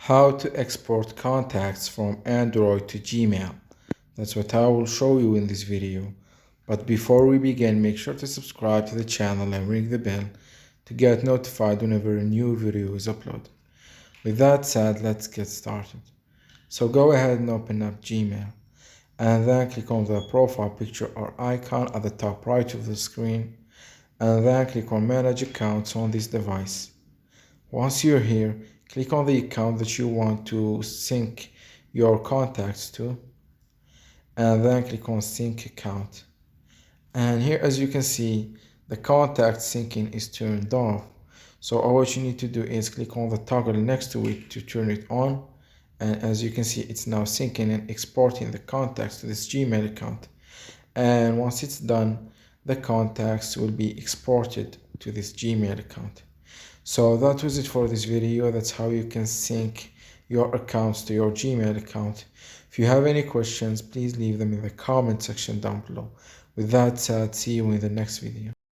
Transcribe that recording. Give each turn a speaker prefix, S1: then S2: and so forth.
S1: How to export contacts from Android to Gmail. That's what I will show you in this video. But before we begin, make sure to subscribe to the channel and ring the bell to get notified whenever a new video is uploaded. With that said, let's get started. So go ahead and open up Gmail and then click on the profile picture or icon at the top right of the screen and then click on Manage Accounts on this device. Once you're here, click on the account that you want to sync your contacts to and then click on Sync Account. And here, as you can see, the contact syncing is turned off. So all what you need to do is click on the toggle next to it to turn it on. And as you can see, it's now syncing and exporting the contacts to this Gmail account. And once it's done, the contacts will be exported to this Gmail account. So that was it for this video. That's how you can sync your accounts to your Gmail account. If you have any questions, please leave them in the comment section down below. With that said, see you in the next video.